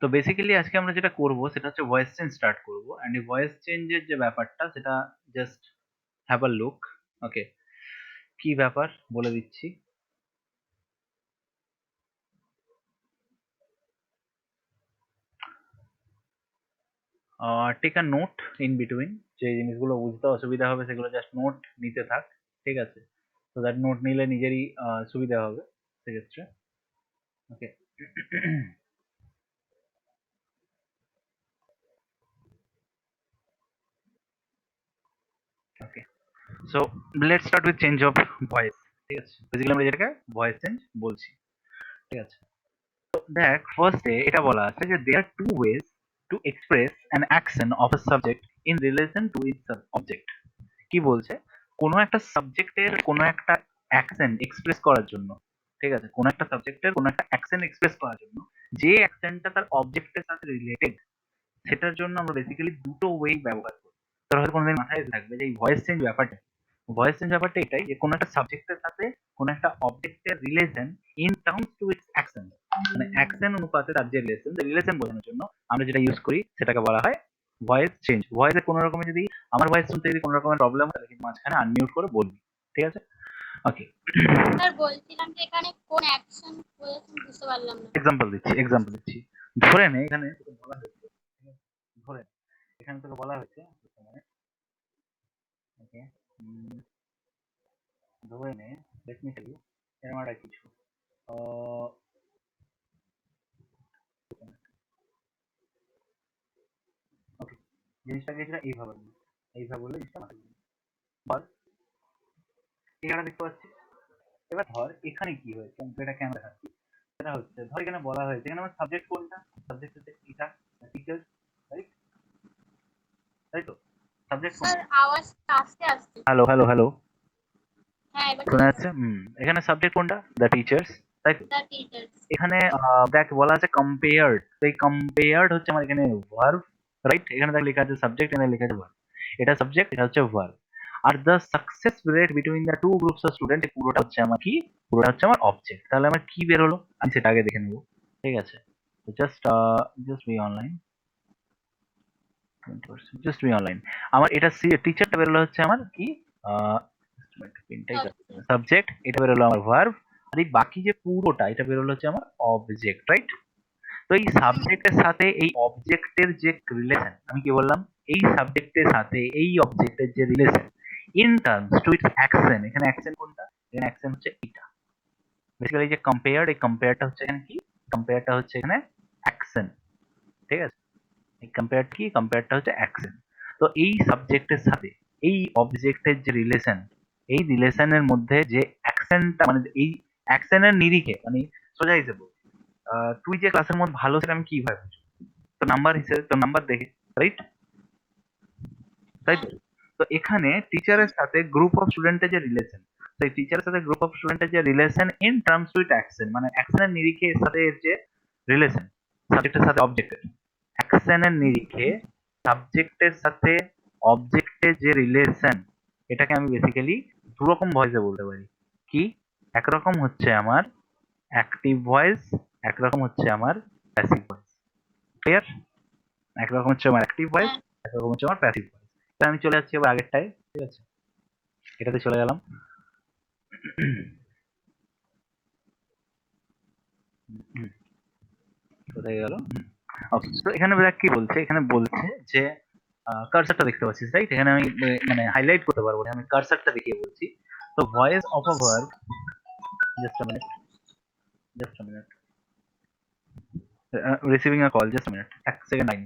তো বেসিক্যালি আজকে আমরা যেটা করব সেটা হচ্ছে ভয়েস চেঞ্জ স্টার্ট করব এন্ড এই ভয়েস চেঞ্জের যে ব্যাপারটা সেটা just have a look. Okay, কি ব্যাপার বলে দিচ্ছি। Take a note in between, যে জিনিসগুলো বুঝতে অসুবিধা হবে সেগুলো জাস্ট নোট নিতে থাক, ঠিক আছে? তো দ্যাট নোট নিলে নিজেরই সুবিধা হবে সেক্ষেত্রে। Okay. Okay, so let's start with change of voice. ঠিক আছে, বেসিক্যালি আমরা যেটাকে ভয়েস চেঞ্জ বলছি, ঠিক আছে? দেখ, ফার্স্টে এটা বলা আছে যে there two ways to express an action of a subject in relation to its object. কি বলছে? কোনো একটা সাবজেক্টের কোনো একটা অ্যাকশন এক্সপ্রেস করার জন্য, ঠিক আছে, কোনো একটা সাবজেক্টের কোনো একটা অ্যাকশন এক্সপ্রেস করার জন্য যে অ্যাকশনটা তার অবজেক্টের সাথে রিলেটেড, সেটার জন্য আমরা বেসিক্যালি দুটো ওয়ে ব্যবহার করি। তোর হয়তো কোনোদিন মাথায় থাকবে যে এই ভয়েস চেঞ্জ ব্যাপারটা, ভয়েস চেঞ্জ ব্যাপারটা এটাই যে কোনো একটা সাবজেক্টের সাথে কোনো একটা অবজেক্টের relation in terms to its action, মানে অ্যাকশন অনুপাতে তার যে রিলেশন, রিলেশন বোঝানোর জন্য আমরা যেটা ইউজ করি সেটাকে বলা হয় ভয়েস চেঞ্জ। ভয়েসে কোনো রকমের যদি আমার ভয়েস শুনতে যদি কোনো রকমের প্রবলেম হয় তাহলে কিন্তু মাঝখানে আনমিউট করে বলবি, ঠিক আছে? ওকে, স্যার বলছিলাম যে এখানে কোন অ্যাকশন বলেছেন বুঝতে পারলাম না। এক্সাম্পল দিচ্ছি। ধরে নে এখানে তোকে বলা হয়েছে, ঠিক আছে? ধরে নে, এখানে তোকে বলা হয়েছে, ওকে, ধরে নে, লেট মি টেল ইউ এরকম একটা কিছু। ওকে, জিনিসটাকে এটা এইভাবে বলি, এইভাবে বললে জিনিসটা মাথায় ঢুকবে। ধর এখানে দেখতে পাচ্ছিস, এবার ধর এখানে কি হয়েছে আমি এটা কেন দেখাচ্ছি, সেটা হচ্ছে ধর এখানে বলা হয়েছে, এখানে আমার সাবজেক্ট কোনটা? সাবজেক্ট হচ্ছে এটা, টিচার, রাইট? তাই তো? সাবজেক্ট স্যার কোনটা? আওয়াজটা আস্তে আস্তে। হ্যালো হ্যালো হ্যালো, হ্যাঁ, এবার ঠিক শোনা আছে। যাচ্ছে? এখানে সাবজেক্ট কোনটা? দ্য টিচার্স, তাই তো? The teachers. এখানে দেখ বলা আছে কম্পেয়ার্ড, তো এই কম্পেয়ার্ড হচ্ছে আমার এখানে ভার্ব, রাইট? এখানে দেখ লেখা আছে সাবজেক্ট, এখানে লেখা আছে ভার্ব। এটা সাবজেক্ট, এটা হচ্ছে ভার্ব। আর the success rate between the two groups of student, পুরোটা হচ্ছে আমার কি? পুরোটা হচ্ছে আমার অবজেক্ট। তাহলে আমার কি বের হলো আমি সেটা আগে দেখে নেবো, ঠিক আছে? Just just be online, 20%, just be online. আমার এটা টিচারটা বেরোলো হচ্ছে আমার কি? পেনটাই সাবজেক্ট, এটা বেরোলো আমার ভার্ব। আর এই বাকি যে পুরোটা এটা বেরোলো হচ্ছে আমার অবজেক্ট, রাইট? তো এই সাবজেক্টের সাথে এই অবজেক্টের যে রিলেশন, আমি কি বললাম? এই সাবজেক্টের সাথে এই অবজেক্টের যে relation in terms to its action, এখানে অ্যাকশন কোনটা? এখানে অ্যাকশন হচ্ছে এটা। বেসিক্যালি যে কম্পেয়ার, এই কম্পেয়ারটা হচ্ছে এখানে কি? কম্পেয়ারটা হচ্ছে এখানে অ্যাকশন, ঠিক আছে? এই কম্পেয়ার কি? কম্পেয়ারটা হচ্ছে অ্যাকশন। তো এই সাবজেক্টের সাথে এই অবজেক্টের যে রিলেশন, এই রিলেশনের মধ্যে যে অ্যাকশনটা, মানে এই অ্যাকশনের নিরিখে, মানে সোজা হিসেবে তুই যে ক্লাসের মধ্যে ভালো ছিল আমি কিভাবে বুঝবো? তো নাম্বার হিসেবে, তো নাম্বার দেখে, রাইট? তাই হ্যাঁ। তো? তো এখানে টিচারের সাথে গ্রুপ অফ স্টুডেন্টের যে রিলেশন, সেই টিচারের সাথে গ্রুপ অফ স্টুডেন্টের যে relation in terms with action, মানে অ্যাকশনের নিরিখে এর সাথে এর যে রিলেশন, সাবজেক্টের সাথে অবজেক্টের, অ্যাকশনের নিরিখে সাবজেক্টের সাথে অবজেক্টের যে রিলেশন, এটাকে আমি বেসিক্যালি দু রকম ভয়েসে বলতে পারি। কি? একরকম হচ্ছে আমার অ্যাক্টিভ ভয়েস, একরকম হচ্ছে আমার প্যাসিভ ভয়েস। ক্লিয়ার? একরকম হচ্ছে আমার অ্যাক্টিভ ভয়েস, হ্যাঁ। একরকম হচ্ছে আমার প্যাসিভ ভয়েস। তাহলে আমি চলে যাচ্ছি এবার আগেরটায়, ঠিক আছে? এটাতে চলে গেলাম। কোথায় গেল? ওকে, তো এখানে দেখ কি বলছে, এখানে বলছে যে কার্সারটা দেখতে পাচ্ছিস, রাইট? এখানে আমি মানে হাইলাইট করতে পারবো না, আমি কার্সারটা দেখিয়ে বলছি। তো voice of a verb, just a minute, just a minute, receiving a call, just a minute, এক সেকেন্ড লাইন।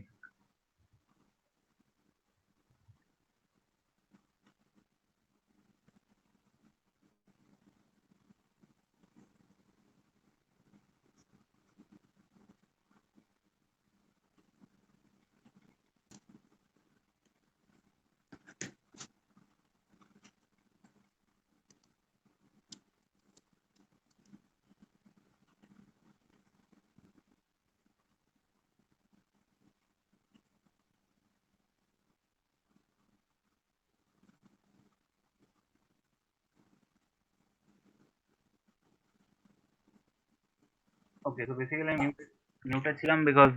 ওকে, তো বেসিক্যালি আমি মিউটে ছিলাম বিকজ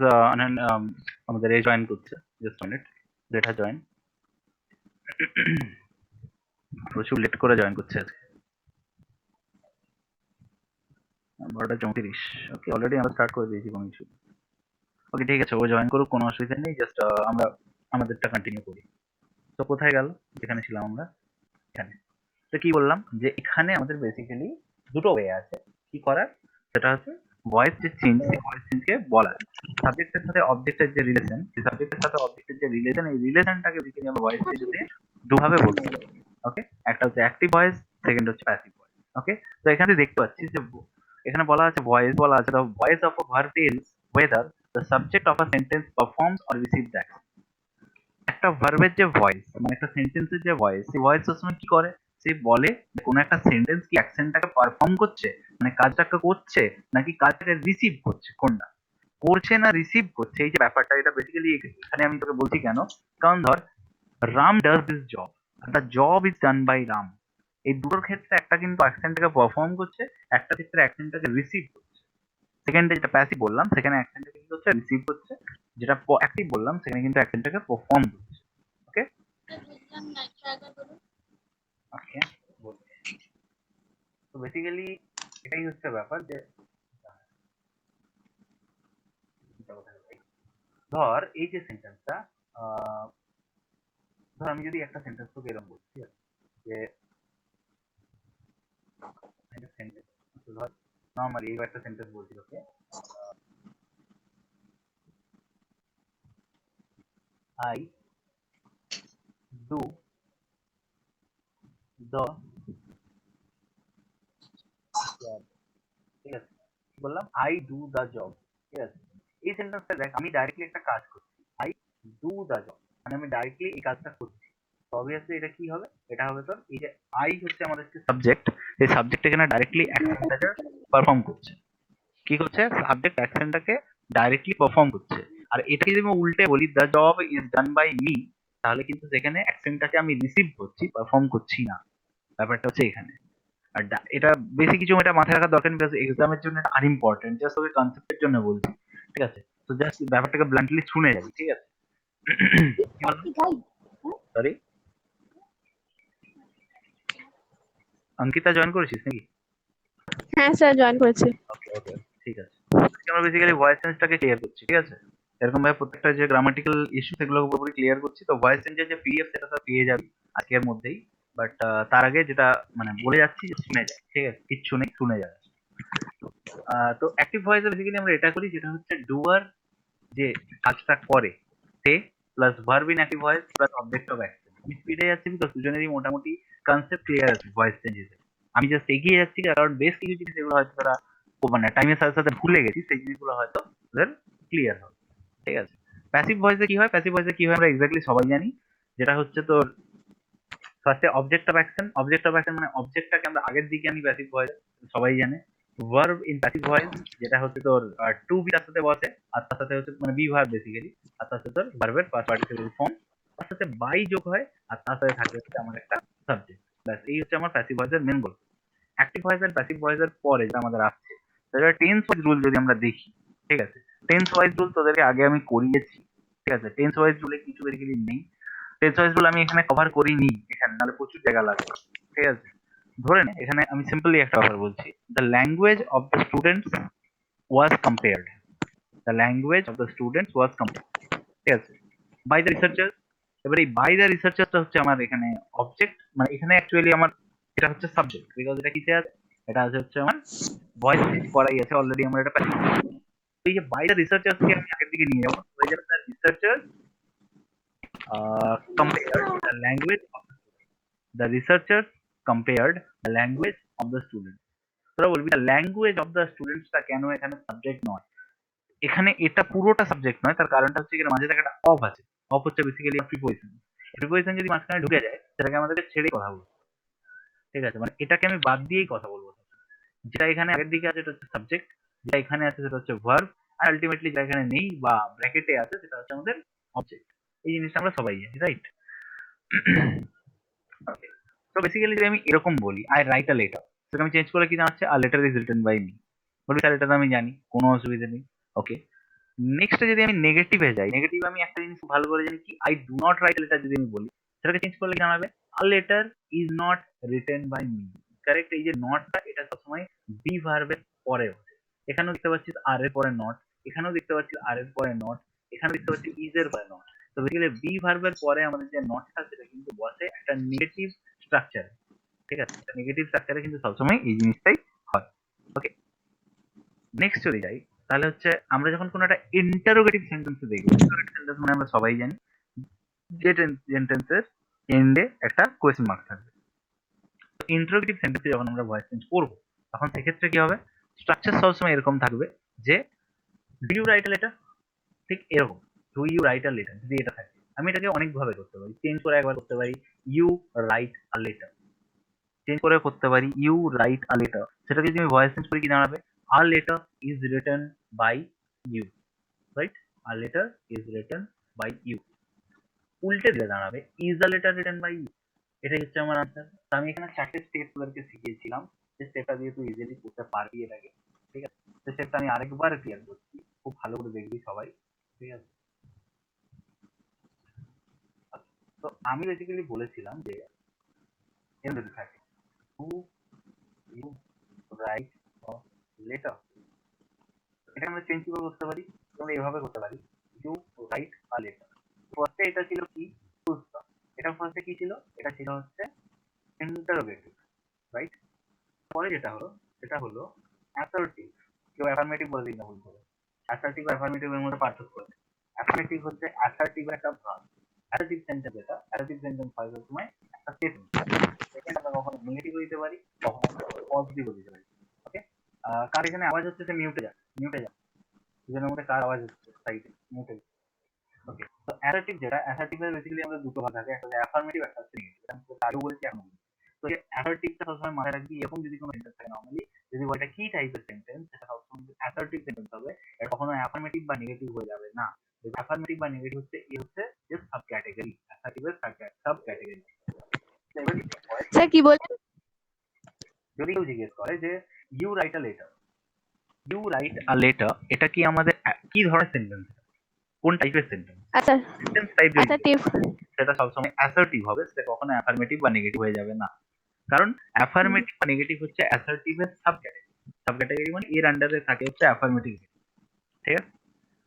আমাদের এই জয়েন করছে, just minute, late has join, প্রচুর লেট করে জয়েন করছে আজকে, 12:34। ওকে, অলরেডি আমরা স্টার্ট করে দিয়েছি কোনো ইস্যু। ওকে ঠিক আছে, ও জয়েন করুক, কোনো অসুবিধা নেই, জাস্ট আমরা আমাদেরটা কন্টিনিউ করি। তো কোথায় গেল, যেখানে ছিলাম আমরা, এখানে। তো কি বললাম যে এখানে আমাদের বেসিক্যালি দুটো ওয়ে আছে কি করার, সেটা হচ্ছে ভয়েস যে চেঞ্জ, সেই ভয়েস চেঞ্জকে বলার। সাবজেক্টের সাথে অবজেক্টের যে রিলেশন, সেই সাবজেক্টের সাথে অবজেক্টের যে রিলেশন, এই রিলেশনটাকে বেসিক্যালি আমরা ভয়েস চেঞ্জে দুভাবে বলতে পারি। ওকে, একটা হচ্ছে অ্যাক্টিভ ভয়েস, সেকেন্ড হচ্ছে প্যাসিভ ভয়েস। ওকে, তো এখানে দেখতে পাচ্ছি যে এখানে বলা আছে ভয়েস, বলা আছে the voice of a verb tells whether the subject of a sentence performs or receives the action। একটা ভার্বের যে ভয়েস, মানে একটা সেন্টেন্সের যে ভয়েস, সেই ভয়েস সবসময় কি করে, সে বলে কোন একটা সেন্টেন্স কি অ্যাকশনটাকে পারফর্ম করছে, মানে কাজটাকে করছে, নাকি কাজটাকে রিসিভ করছে, কোনটা করছে না রিসিভ করছে, এই যে ব্যাপারটা, এটা বেসিক্যালি এখানে আমি তোকে বলছি কেন, কারণ ধর Ram does this job, the job is done by Ram, এই দুটোর ক্ষেত্রে একটা কিন্তু অ্যাকশনটাকে পারফর্ম করছে, একটা ক্ষেত্রে অ্যাকশনটাকে রিসিভ করছে। সেকেন্ডে যেটা প্যাসিভ বললাম, সেখানে অ্যাকশনটাকে কিন্তু হচ্ছে রিসিভ করছে, যেটা অ্যাক্টিভ বললাম সেখানে কিন্তু অ্যাকশনটাকে পারফর্ম করছে। ওকে, স্যার বুঝলাম না, একটু আগে বলুন। ওকে, তো বেসিক্যালি এটাই হচ্ছে ব্যাপার যে ধর এই যে সেন্টেন্সটা, ধর আমি যদি একটা সেন্টেন্স তোকে এরকম বলছি, ঠিক আছে, যে একটা সেন্টেন্স, ধর নর্মালি এই একটা সেন্টেন্স বলছি তোকে, আই ডু দ্য জব, ঠিক আছে, কি বললাম, আই ডু দ্য জব, ঠিক আছে। এই সেন্টেন্সটা দেখ, আমি ডাইরেক্টলি একটা কাজ করছি, আই ডু দ্য জব, মানে আমি ডাইরেক্টলি এই কাজটা করছি। তো অবভিয়াসলি এটা কি হবে, এটা হবে তোর এই যে আই হচ্ছে আমাদের সাবজেক্ট, এই সাবজেক্ট এখানে ডাইরেক্টলি অ্যাকশনটাকে পারফর্ম করছে, কি করছে, সাবজেক্ট অ্যাকশনটাকে ডাইরেক্টলি পারফর্ম করছে। আর এটাকে যদি আমি উল্টে বলি, the job is done by me, তাহলে কিন্তু সেখানে অ্যাকশনটাকে আমি রিসিভ করছি, পারফর্ম করছি না, ব্যাপারটা হচ্ছে এখানে। আর এটা বেশি কিছু এটা মাথায় রাখার দরকার নেই, বিকজ এক্সামের জন্য এটা আনইম্পর্টেন্ট, জাস্ট ওকে কনসেপ্টের জন্য বলছি, ঠিক আছে। তো জাস্ট ব্যাপারটাকে ব্লান্টলি শুনে যাবি, ঠিক আছে। কি বললাম, সরি, অঙ্কিতা জয়েন করেছিস নাকি? হ্যাঁ স্যার, জয়েন করেছি। ওকে ওকে, ঠিক আছে। আজকে আমরা বেসিক্যালি ভয়েস চেঞ্জটাকে ক্লিয়ার করছি, ঠিক আছে। এরকম ভাবে প্রত্যেকটা যে গ্রামাটিক্যাল ইস্যু সেগুলো পুরোপুরি ক্লিয়ার করছি। তো ভয়েস চেঞ্জের যে পিডিএফ সেটা তো পেয়ে যাবি আজকের মধ্যেই, বাট তার আগে যেটা মানে বলে যাচ্ছি যে শুনে যায়, ঠিক আছে, কিচ্ছু নেই, শুনে যাবে। তো অ্যাক্টিভ ভয়েসে বেসিক্যালি আমরা এটা করি, যেটা হচ্ছে ডুয়ার যে কাজটা করে সে, plus verb in active voice plus object of action. আমি স্পিডে যাচ্ছি বিকজ দুজনেরই মোটামুটি কনসেপ্ট ক্লিয়ার আছে ভয়েস চেঞ্জেস। আমি জাস্ট এগিয়ে যাচ্ছি কারণ বেশ কিছু জিনিস যেগুলো হয়তো তারা মানে টাইমের সাথে সাথে ভুলে গেছি, সেই জিনিসগুলো হয়তো ওদের ক্লিয়ার হবে, ঠিক আছে। প্যাসিভ ভয়েসে কি হয়, প্যাসিভ ভয়েসে কি হয় আমরা এক্স্যাক্টলি সবাই জানি, যেটা হচ্ছে তোর ফার্স্টে object of action, object of action মানে অবজেক্টটাকে আমরা আগের দিকে আনি প্যাসিভ ভয়েস, সবাই জানে। ভার্ব ইন প্যাসিভ ভয়েস যেটা হচ্ছে তোর টু বি তার সাথে বসে, আর তার সাথে হচ্ছে মানে বি ভার্ব বেসিক্যালি, আর তার সাথে তোর ভার্বের পাস্ট পার্টিসিপল ফর্ম, তার সাথে বাই যোগ হয়, আর তার সাথে থাকে হচ্ছে আমার একটা সাবজেক্ট। ব্যাস, এই হচ্ছে আমার প্যাসিভ ভয়েসের মেন গোল। অ্যাক্টিভ ভয়েস আর প্যাসিভ ভয়েসের পরে যেটা আমাদের আসছে, সেটা টেন্স ওয়াইজ রুল যদি আমরা দেখি, ঠিক আছে। টেন্স ওয়াইজ রুল তোদেরকে আগে আমি করিয়েছি, ঠিক আছে। টেন্স ওয়াইজ রুলে কিছু বেসিক্যালি নেই, টেন্স ওয়াইজ রুল আমি এখানে কভার করিনি এখানে, নাহলে প্রচুর জায়গা লাগবে, ঠিক আছে। ধরে নে এখানে আমি সিম্পলি একটা ব্যাপার বলছি, the language of the students was compared, the language of the students was compared, ঠিক আছে, বাই দ্য রিসার্চার। এবার এই বাই দ্য রিসার্চারটা হচ্ছে আমার এখানে অবজেক্ট, মানে এখানে অ্যাকচুয়ালি আমার এটা হচ্ছে সাবজেক্ট, বিকজ এটা কিসে আছে, এটা আছে হচ্ছে আমার ভয়েস চেঞ্জ করাই আছে অলরেডি, আমার এটা passive। তো এই যে বাই দ্য রিসার্চার্সকে আমি আগের দিকে নিয়ে যাবো, হয়ে যাবে the researcher compared the language of the researchers compared the language of the students। তোরা বলবি দ্য ল্যাঙ্গুয়েজ অফ দ্য স্টুডেন্টসটা কেন এখানে সাবজেক্ট নয়, এখানে এটা পুরোটা সাবজেক্ট নয়, তার কারণটা হচ্ছে এখানে মাঝে একটা অফ আছে। অফ হচ্ছে বেসিক্যালি প্রিপোজিশন, প্রিপোজিশন যদি মাঝখানে ঢুকে যায় সেটাকে আমাদেরকে ছেড়ে কথা বলবো, ঠিক আছে, মানে এটাকে আমি বাদ দিয়েই কথা বলবো। যেটা এখানে আগের দিকে আছে সেটা হচ্ছে সাবজেক্ট, যেটা এখানে আছে সেটা হচ্ছে ভার্ব, আর আলটিমেটলি যেটা এখানে নেই বা ব্র্যাকেটে আছে সেটা হচ্ছে আমাদের অবজেক্ট। এই জিনিসটা আমরা সবাই জানি, রাইট? ওকে, তো বেসিক্যালি যদি আমি এরকম বলি আই রাইট আ লেটার, সেটা আমি চেঞ্জ করে কি দাঁড়াচ্ছে, a letter is written by me, বলি স্যার এটা তো আমি জানি, কোনো অসুবিধা নেই। ওকে, নেক্সটে যদি আমি নেগেটিভে যাই, নেগেটিভ আমি একটা জিনিস ভালো করে জানি কি, I do not write letter যদি আমি বলি, সেটাকে চেঞ্জ করলে জানাবে a letter is not written by me. Correct, এই যে নটটা এটা সবসময় বি ভার্বের পরে বসে। এখানেও দেখতে পাচ্ছিস আর এর পরে নট, এখানেও দেখতে পাচ্ছিস আর এর পরে নট, এখানেও দেখতে পাচ্ছি ইজ এর পরে নট। তো বেসিক্যালি বি ভার্বের পরে আমাদের যে নটটা সেটা কিন্তু বসে একটা নেগেটিভ স্ট্রাকচারে। ঠিক আছে, একটা নেগেটিভ স্ট্রাকচারে কিন্তু সবসময় এই জিনিসটাই হয়। ওকে, নেক্সট যদি যাই, তাহলে হচ্ছে আমরা যখন কোনো একটা ইন্টারোগেটিভ সেন্টেন্সে দেখবো, ইন্টারোগেটিভ সেন্টেন্স মানে আমরা সবাই জানি যে সেন্টেন্সের এন্ডে একটা কোয়েশ্চেন মার্ক থাকবে। তো ইন্টারোগেটিভ সেন্টেন্সে যখন আমরা ভয়েস চেঞ্জ করবো, তখন সেক্ষেত্রে কি হবে, স্ট্রাকচার সবসময় এরকম থাকবে যে do you right a letter, ঠিক এরকম, do you right a letter যদি এটা থাকে, আমি এটাকে অনেক ভাবে করতে পারি, চেঞ্জ করে একবার করতে পারি you right a letter, change করে করতে পারি ইউ রাইট আ লেটার। সেটা যদি আমি ভয়েস চেঞ্জ করি কি দাঁড়াবে, a letter is written by you, right, a letter is written by you. উল্টে দিলে দাঁড়াবে is a letter written by you. এটাই হচ্ছে আমার আনসার। তো আমি এখানে চারটে স্টেপ তোদেরকে শিখিয়েছিলাম, যে স্টেপটা দিয়ে তুই ইজিলি করতে পারবি এটাকে। ঠিক আছে, তো স্টেপটা আমি আরেকবার ক্লিয়ার করছি, খুব ভালো করে দেখবি সবাই। ঠিক আছে, তো আমি বেসিক্যালি বলেছিলাম যে এর যদি থাকে হু ইউ রাইট লেটার, এটা আমরা চেঞ্জ কিভাবে করতে পারি, আমরা এভাবে করতে পারি ইউ রাইট আ লেটার। ফার্স্টে এটা ছিল কি, ফুল স্টপ। এটা ফার্স্টে কি ছিল, এটা ছিল হচ্ছে ইন্টারোগেটিভ, রাইট। পরে যেটা হলো সেটা হলো অ্যাসার্টিভ। কেউ অ্যাফার্মেটিভ বলে দিন না ভুল করে। অ্যাসার্টিভ আর অ্যাফার্মেটিভ এর মধ্যে পার্থক্য আছে। অ্যাফার্মেটিভ হচ্ছে অ্যাসার্টিভ একটা ভার্ব। অ্যাসার্টিভ সেন্টেন্স যেটা, অ্যাসার্টিভ সেন্টেন্স হয় সবসময় একটা স্টেটমেন্ট। সেখানে আমরা কখনো নেগেটিভ দিতে পারি, কখনো পজিটিভ দিতে পারি। ওকে, কার এখানে আওয়াজ হচ্ছে সে মিউটে যা, মিউটে যা। দুজনের মধ্যে কার আওয়াজ হচ্ছে সাইডে, মিউটে যা। ওকে, তো অ্যাসার্টিভ যেটা, অ্যাসার্টিভ এর বেসিক্যালি আমাদের দুটো ভাগ থাকে, একটা হচ্ছে অ্যাফার্মেটিভ, একটা হচ্ছে নেগেটিভ। এটা আমি আগেও বলেছি এখন বলছি। তো এই অ্যাসার্টিভটা সবসময় মাথায় রাখবি, এরকম যদি কোনো সেন্টেন্স থাকে নরমালি, যদি বলটা কি টাইপের সেন্টেন্স, সেটা সবসময় অ্যাসার্টিভ সেন্টেন্স হবে। এটা কখনো অ্যাফার্মেটিভ বা নেগেটিভ হয়ে যাবে না। অ্যাফার্মেটিভ বা নেগেটিভ হচ্ছে এই হচ্ছে যে সাব ক্যাটাগরি, অ্যাসার্টিভের সাব ক্যাটাগরি। এবার যদি হয়, স্যার কি বললেন? যদি কেউ জিজ্ঞেস করে যে you right a letter, you right a letter, এটা কি আমাদের কি ধরনের সেন্টেন্স, কোন টাইপের সেন্টেন্স, আচ্ছা, সেন্টেন্স টাইপ যদি জিজ্ঞেস অ্যাসার্টিভ। করে, সেটা সবসময় অ্যাসার্টিভ হবে, সেটা কখনো অ্যাফার্মেটিভ বা নেগেটিভ হয়ে যাবে না। কারণ অ্যাফার্মেটিভ বা নেগেটিভ হচ্ছে অ্যাসার্টিভের সাব ক্যাটাগরি। সাব ক্যাটাগরি মানে এর আন্ডারে থাকে হচ্ছে অ্যাফার্মেটিভ। ঠিক আছে,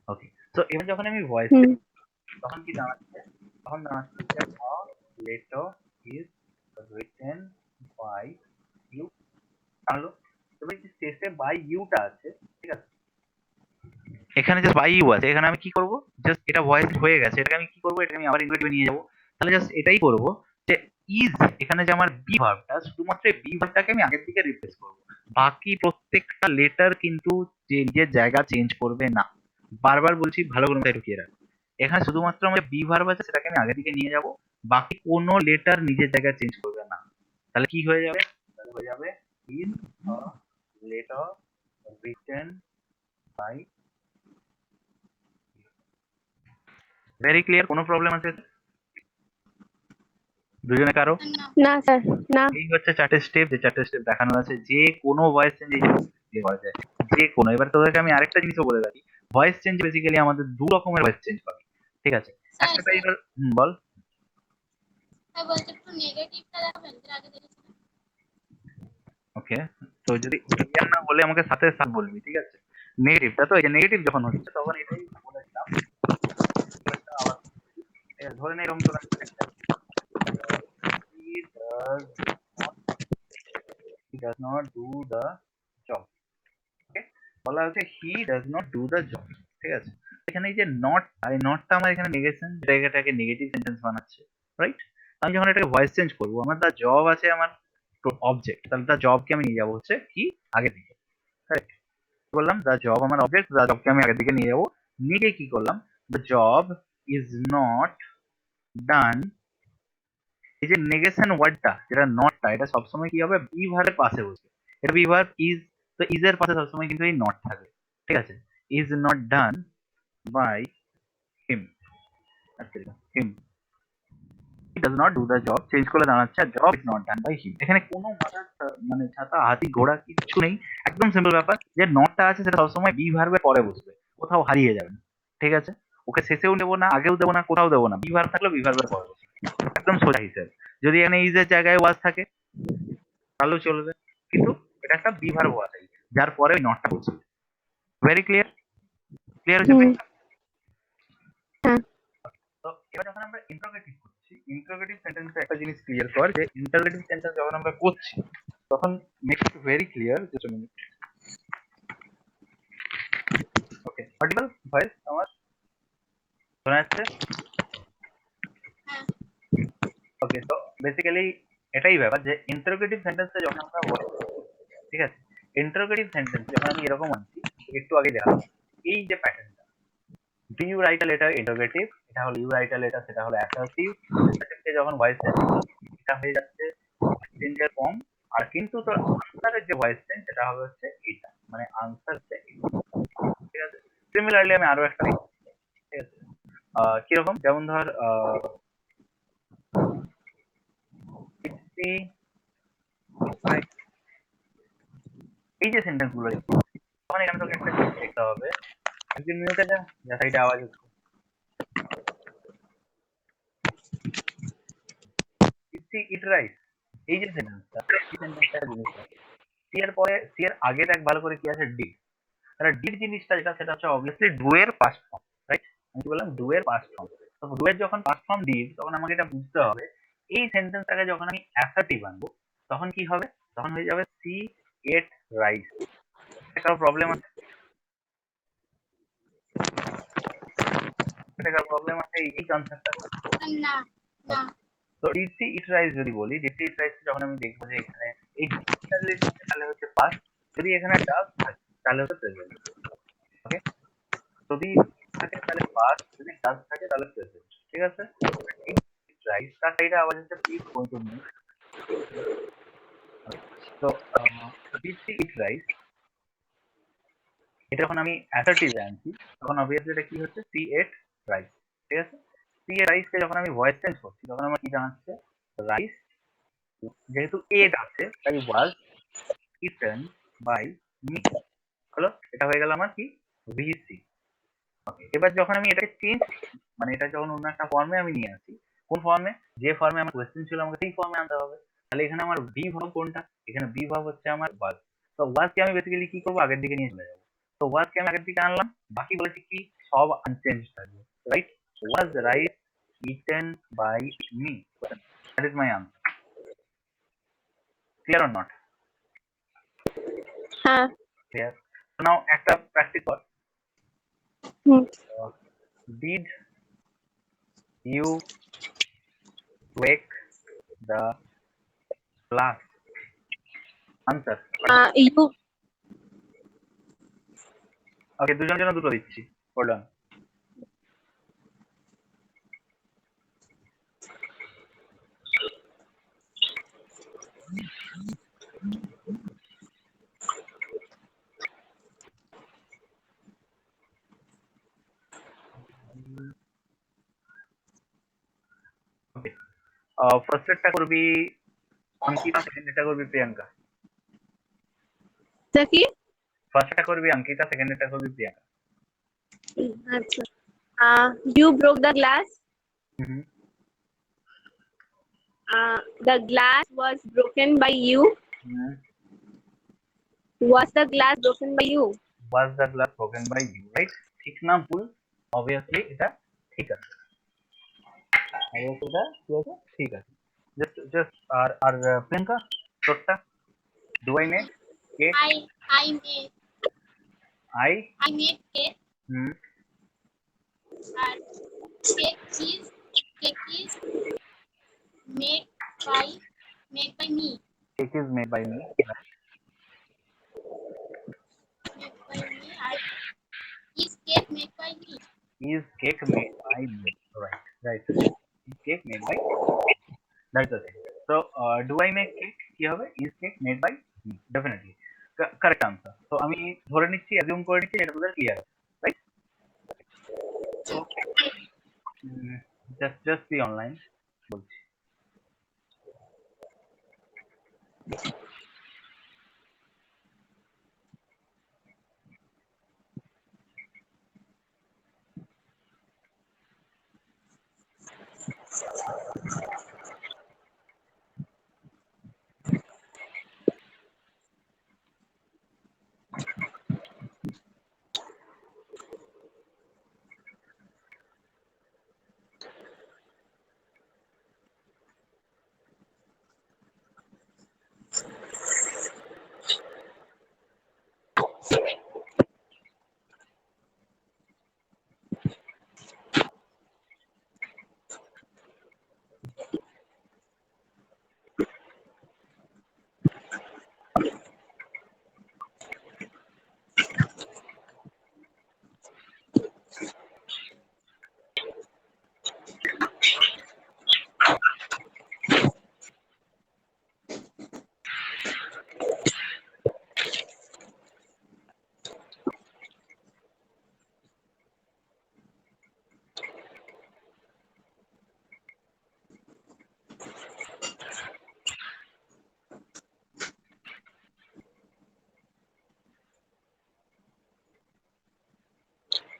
ওকে। তো এবার যখন আমি ভয়েস হুম। তখন কি দাঁড়াচ্ছে, তখন দাঁড়াচ্ছে যে a letter is written by you. তাহলে তবে যে শেষে বাই ইউটা আছে, ঠিক আছে, এখানে জাস্ট বাই ইউ আছে, এখানে আমি কি করব, জাস্ট এটা ভয়েস হয়ে গেছে, এটাকে আমি কি করব, এটাকে আমি আবার ইনভার্টিভে নিয়ে যাব। তাহলে জাস্ট এটাই করব যে ইজ, এখানে যে আমার বি ভার্বটা, শুধুমাত্র বি ভার্বটাকে আমি আগের দিকে রিপ্লেস করব। বাকি প্রত্যেকটা লেটার কিন্তু যে নিজের জায়গা চেঞ্জ করবে না। বারবার বলছি, ভালো করে মাথায় ঢুকিয়ে রাখ। এখানে শুধুমাত্র আমার বি ভার্ব আছে, সেটাকে আমি আগের দিকে নিয়ে যাব, বাকি কোনো লেটার নিজের জায়গা চেঞ্জ করবে না। তাহলে কি হয়ে যাবে, তাহলে হয়ে যাবে is a letter written by. Very clear, কোনো প্রবলেম আছে দুজনে কারো? না। না স্যার, না। এই হচ্ছে চারটে স্টেপ, যে চারটে স্টেপ দেখানো আছে, যে কোনো ভয়েস চেঞ্জ দিয়ে করা যায়, যে কোনো। এবার তোদেরকে আমি আরেকটা জিনিসও বলে রাখি, ভয়েস চেঞ্জ বেসিক্যালি আমাদের দু রকমের ভয়েস চেঞ্জ পাবে। ঠিক আছে, স্যার একটা স্যার টাইপের, বল। স্যার বলছি একটু নেগেটিভটা দেখাবেন, এর আগে দেখেছিলাম। ওকে, তো যদি ক্লিয়ার না বলে আমাকে সাথে সাথে বলবি, ঠিক আছে। নেগেটিভটা, তো এই যে নেগেটিভ যখন হচ্ছে তখন এটাই বলেছিলাম, এবারটা আবার বলছি। ধরে নে এরকম তোরা একটা he does not do the job। ওকে, বলা হচ্ছে he does not do the job. ঠিক আছে, এখানে এই যে নট, এই নটটা আমার এখানে নেগেশন, জায়গাটাকে নেগেটিভ সেন্টেন্স বানাচ্ছে, রাইট। আমি যখন এটাকে ভয়েস চেঞ্জ করবো, আমার দা জব আছে আমার অবজেক্ট, তাহলে দা জবকে আমি নিয়ে যাবো হচ্ছে কি আগের দিকে, রাইট। বললাম দা জব আমার অবজেক্ট, দা জবকে আমি আগের দিকে নিয়ে যাবো। নিয়ে কি করলাম, দ্য জব ইজ নট ডান। এই যে নেগেশন ওয়ার্ডটা, যেটা নটটা, এটা সবসময় কি হবে, বি ভার্বের পাশে বসবে। এটা বি ভার্ব ইজ, তো ইজ এর পাশে সবসময় কিন্তু এই নট থাকবে। ঠিক আছে, is not done by him, him does not do the job, change করে দাঁড়াচ্ছে job is not done by him. এখানে কোনো মাথা মানে ছাতা হাতি ঘোড়া কিচ্ছু নেই, একদম সিম্পল ব্যাপার, যে নটটা আছে সেটা সবসময় বি ভার্বের পরে বসবে। কোথাও হারিয়ে যাবেন, ঠিক আছে? ওকে শেষেও নেবো না, আগেও দেবো না, কোথাও দেবো না। বি ভার্ব থাকলে বি ভার্বের পরে বসবে। একদম সোজা হিসেব। যদি এখানে ইজ এর জায়গায় ওয়াজ থাকে তাহলেও চলবে, কিন্তু এটা একটা বি ভার্ব হওয়া চাই যার পরে ওই নটটা বসবে। Very clear? ক্লিয়ার হচ্ছে হুম। বিষয়টা? হ্যাঁ। তো এবার যখন আমরা ইন্টারোগেটিভ করছি, ইন্টারোগেটিভ সেন্টেন্সে একটা জিনিস ক্লিয়ার কর যে ইন্টারোগেটিভ সেন্টেন্স যখন আমরা করছি তখন make it very clear. Just minute. Okay, audible voice আমার শোনা যাচ্ছে? হ্যাঁ। ওকে, তো বেসিক্যালি এটাই ব্যাপার যে ইন্টারোগেটিভ সেন্টেন্সে যখন আমরা বলি, ঠিক আছে, ইন্টারোগেটিভ সেন্টেন্স যখন আমি এরকম আনছি, একটু আগে দেখালাম এই যে প্যাটার্নটা, do you right a letter interrogative, এটা হলো ইউ রাইট আ লেটার, সেটা হলো অ্যাসার্টিভ, অ্যাসার্টিভকে যখন ভয়েস চেঞ্জ এটা হয়ে যাচ্ছে চেঞ্জের ফর্ম। আর কিন্তু তোর আনসারের যে ভয়েস চেঞ্জ সেটা হবে হচ্ছে এটা, মানে আনসার হচ্ছে এটা, ঠিক আছে? সিমিলারলি আমি আরো একটা দিচ্ছি, ঠিক আছে? কিরকম, যেমন ধর এই যে সেন্টেন্স গুলো লিখছি, তখন এখানে তোকে একটা জিনিস লিখতে হবে। একদিন মিউটে যা সাইডে আওয়াজ হচ্ছে। ইট রাইট, এই যে সেন্টেন্সটা, এই সেন্টেন্সটা জিনিস সি এর পরে, সি এর আগে দেখ ভালো করে কি আছে, ডিড। তাহলে ডিড জিনিসটা যেটা সেটা হচ্ছে অবভিয়াসলি ডু এর পাস্ট ফর্ম, রাইট? আমি কি বললাম, ডু এর পাস্ট ফর্ম। তো ডু এর যখন পাস্ট ফর্ম ডিড, তখন আমাকে এটা বুঝতে হবে এই সেন্টেন্সটাকে যখন আমি অ্যাসার্টিভ আনবো তখন কি হবে, তখন হয়ে যাবে সি এট রাইস। একটা প্রবলেম আছে, একটা প্রবলেম আছে এই কনসেপ্টটা। না না। তো ডিড সি ইট রাইস যদি বলি, ডিড সি ইট রাইস যখন আমি দেখবো যে এখানে এই ডিডটা যদি থাকে তাহলে হচ্ছে পাস্ট, যদি এখানে ডাজ থাকে তাহলে হচ্ছে প্রেজেন্ট। ওকে, যদি থাকে তাহলে পাস্ট, যদি ডাজ থাকে তাহলে প্রেজেন্ট, ঠিক আছে? রাইট তার সাইডে আবার হচ্ছে প্লিজ গোইং টু মি। তো ডিড সি ইট রাইস, এটা যখন আমি অ্যাসার্টিভ আনছি তখন অবভিয়াসলি এটা কি হচ্ছে, সি এট রাইস, ঠিক আছে? সি এ রাইসকে যখন আমি ভয়েস চেঞ্জ করছি তখন আমার কি জানাচ্ছে, রাইস যেহেতু এট আছে তাই ওয়াজ ইটেন বাই মি, হলো? এটা হয়ে গেল আমার কি, ভিসি। ওকে, এবার যখন আমি এটাকে চেঞ্জ, মানে এটা যখন অন্য একটা ফর্মে আমি নিয়ে আসি, কোন ফর্মে, যে ফর্মে আমার কোয়েশ্চেন ছিল আমাকে সেই ফর্মে আনতে হবে। তাহলে এখানে আমার বি ভার্ব কোনটা, এখানে বি ভার্ব হচ্ছে আমার ওয়াজ। তো ওয়াজকে আমি বেসিক্যালি কি করবো, আগের দিকে নিয়ে চলে যাবো। তো ওয়াজকে আমি আগের দিকে আনলাম, বাকি বলেছি কি সব আনচেঞ্জ থাকবে, right? Was rice eaten by me, that is my answer. Clear or not? হ্যাঁ। ক্লিয়ার। নাও একটা প্র্যাকটিস কর। হুম। Did you wake the class? Answer. You. Okay, দুজনের জন্য দুটো দিচ্ছি, হোল্ড অন। ওকে, ফার্স্ট এরটা করবি অঙ্কিতা, সেকেন্ড এরটা করবি প্রিয়াঙ্কা। তা কি? ফার্স্ট এরটা করবি অঙ্কিতা, সেকেন্ড এরটা করবি প্রিয়াঙ্কা। আচ্ছা। You broke the glass. Hmm, The glass was broken by you. Hmm. Was the glass broken by you? Was the glass broken by you, right? ঠিক না ভুল? অবভিয়াসলি এটা ঠিক আছে, অবভিয়াসলি এটা কি আছে, ঠিক আছে। জাস্ট জাস্ট আর আর প্রিয়াঙ্কা তোরটা, do I make cake? I made I, I made cake hmm, and cake is made by made by me. Cake is made by me. Made by me and is cake made by me. Is cake made by me? Right, right. Is cake made by? That's the thing. So, do I make cake? কি হবে? Is cake made by me? Definitely. Correct answer. So, আমি ধরে নিচ্ছি, assume করে নিচ্ছি এটা তোদের clear আছে, right? So, just be online বলছি।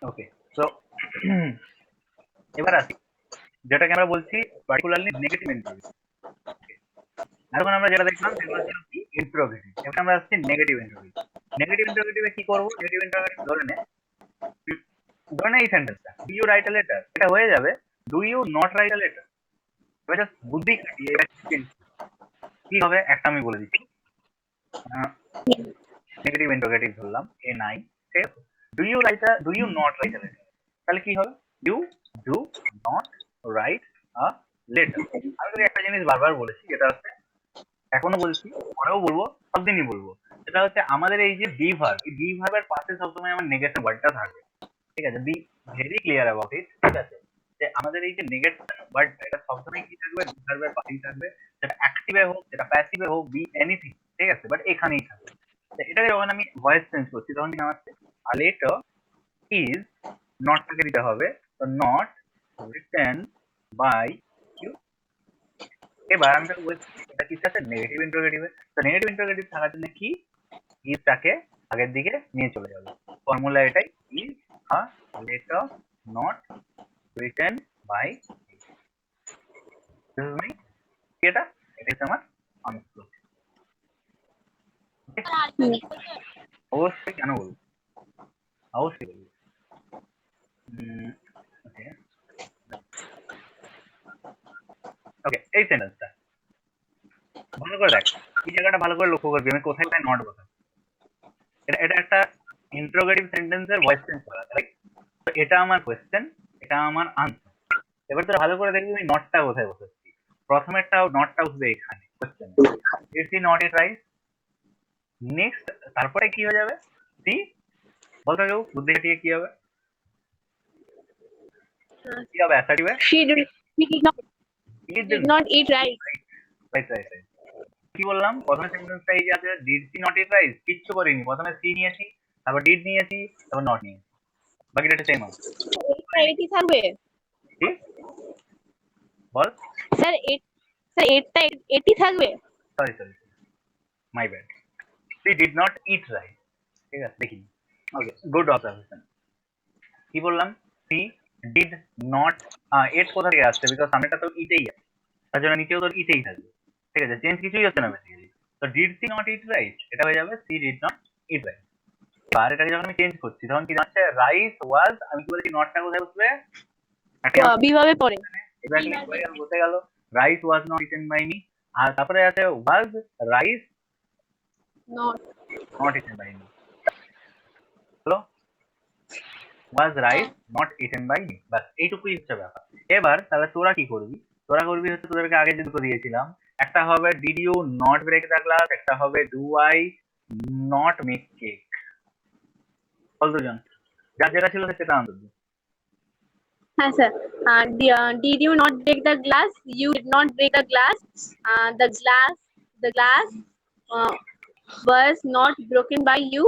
ওকে, সো এবার আসি যেটাকে আমরা বলছি পার্টিকুলারলি নেগেটিভ ইন্টারোগেটিভ। এখন আমরা যেটা দেখলাম সেগুলো ছিল কি ইন্টারোগেটিভ। এবার আমরা আসছি নেগেটিভ ইন্টারোগেটিভ। নেগেটিভ ইন্টারোগেটিভে কি করবো? নেগেটিভ ইন্টারোগেটিভ ধরে নে এই সেন্টেন্সটা, do you right a letter, এটা হয়ে যাবে do you not write a letter. এবার জাস্ট বুদ্ধি খাটিয়ে এটা কি হবে একটা আমি বলে দিচ্ছি। নেগেটিভ ইন্টারোগেটিভ ধরলাম এ নাই, ঠিক আছে? Do you not write a letter, তাহলে কি হবে? You do not write a letter. আমি তোকে একটা জিনিস বারবার বলেছি, যেটা হচ্ছে এখনো বলছি, পরেও বলবো, সব দিনই বলবো, সেটা হচ্ছে আমাদের এই যে বি ভার্ব, এই বি ভার্বের পাশে সবসময় আমার নেগেটিভ ওয়ার্ডটা থাকবে, ঠিক আছে? Be very clear about it, ঠিক আছে? যে আমাদের এই যে নেগেটিভ ওয়ার্ডটা, এটা সবসময় কি থাকবে? বি ভার্বের পাশেই থাকবে, সেটা অ্যাক্টিভে হোক, সেটা প্যাসিভে হোক, বি এনিথিং, ঠিক আছে? বাট এখানেই থাকবে। তো এটাকে যখন আমি ভয়েস চেঞ্জ করছি তখন কি নামাচ্ছে? আ লেটার ইজ, নটটাকে দিতে হবে, তো নট রিটেন বাই ইউ। এবার আমি তাকে বলছি এটা কি আছে? নেগেটিভ ইন্টারোগেটিভে। তো নেগেটিভ ইন্টারোগেটিভ থাকার জন্য কি ইজটাকে আগের দিকে নিয়ে চলে যাবে। ফর্মুলা এটাই, is a letter not written by my, এটা এটা হচ্ছে আমার আনসার। আর আরেকবার কি বলতে? অবশ্যই, কেন বলবো, অবশ্যই বলবো। ওকে ওকে, এই সেন্টেন্সটা ভালো করে দেখ, এই জায়গাটা ভালো করে লক্ষ্য করবি আমি কোথায় কোথায় নট বসাবো। এটা এটা একটা ইন্টারোগেটিভ সেন্টেন্সের ভয়েস চেঞ্জ করা, রাইট? তো এটা আমার কোয়েশ্চেন, এটা আমার আনসার। এবার তোরা ভালো করে দেখবি আমি নটটা কোথায় বসাচ্ছি। প্রথমেরটা নটটা বসবে এখানে question, is he not eat right. Next তারপরে কি হয়ে যাবে? সি, বলতো কেউ বুদ্ধি খাটিয়ে কি হবে? কি হবে অ্যাসার্টিভে? She did not eat rice. Right right right. কি বললাম প্রথমে সেন্টেন্সটা এই যে আছে, did she not eat rice, কিচ্ছু করিনি, প্রথমে সি নিয়েছি, তারপর ডিড নিয়েছি, তারপর নট নিয়েছি, বাকিটা সেম আছে। এটা এটি থাকবে কি বল? স্যার, স্যার এটা এটি থাকবে। Sorry sorry, my bad, C did not eat right, ঠিক আছে দেখি। ওকে, গুড অবজারভেশন। কি বললাম? সি ডিড নট, এট কোথা থেকে আসছে? বিকজ সামনেটা তো ইটেই আছে, তার জন্য নিচেও তোর ইটেই থাকবে, ঠিক আছে? চেঞ্জ কিছুই হচ্ছে না বেসিক্যালি। তো did she not eat rice, এটা হয়ে যাবে she did not eat rice. আর এটাকে যখন আমি চেঞ্জ করছি তখন কি যাচ্ছে? রাইস ওয়াজ, আমি কি বলেছি নটটা কোথায় বসবে? বিভাবে পড়ে। এক্স্যাক্টলি বসে গেল, rice was not eaten by me. আর তারপরে আছে was rice not not eaten by me, হলো was rice not eaten by me, বাস এইটুকুই হচ্ছে ব্যাপার। এবার তাহলে তোরা কি করবি? তোরা করবি হচ্ছে তোদেরকে আগে যে দুটো দিয়েছিলাম, একটা হবে did you not break the glass, একটা হবে do I not make cake. বল দুজন, যার যেটা ছিল সেটা আনন্দ। হ্যাঁ sir. Did you not break the glass? You did not break the glass. The glass was not broken by you.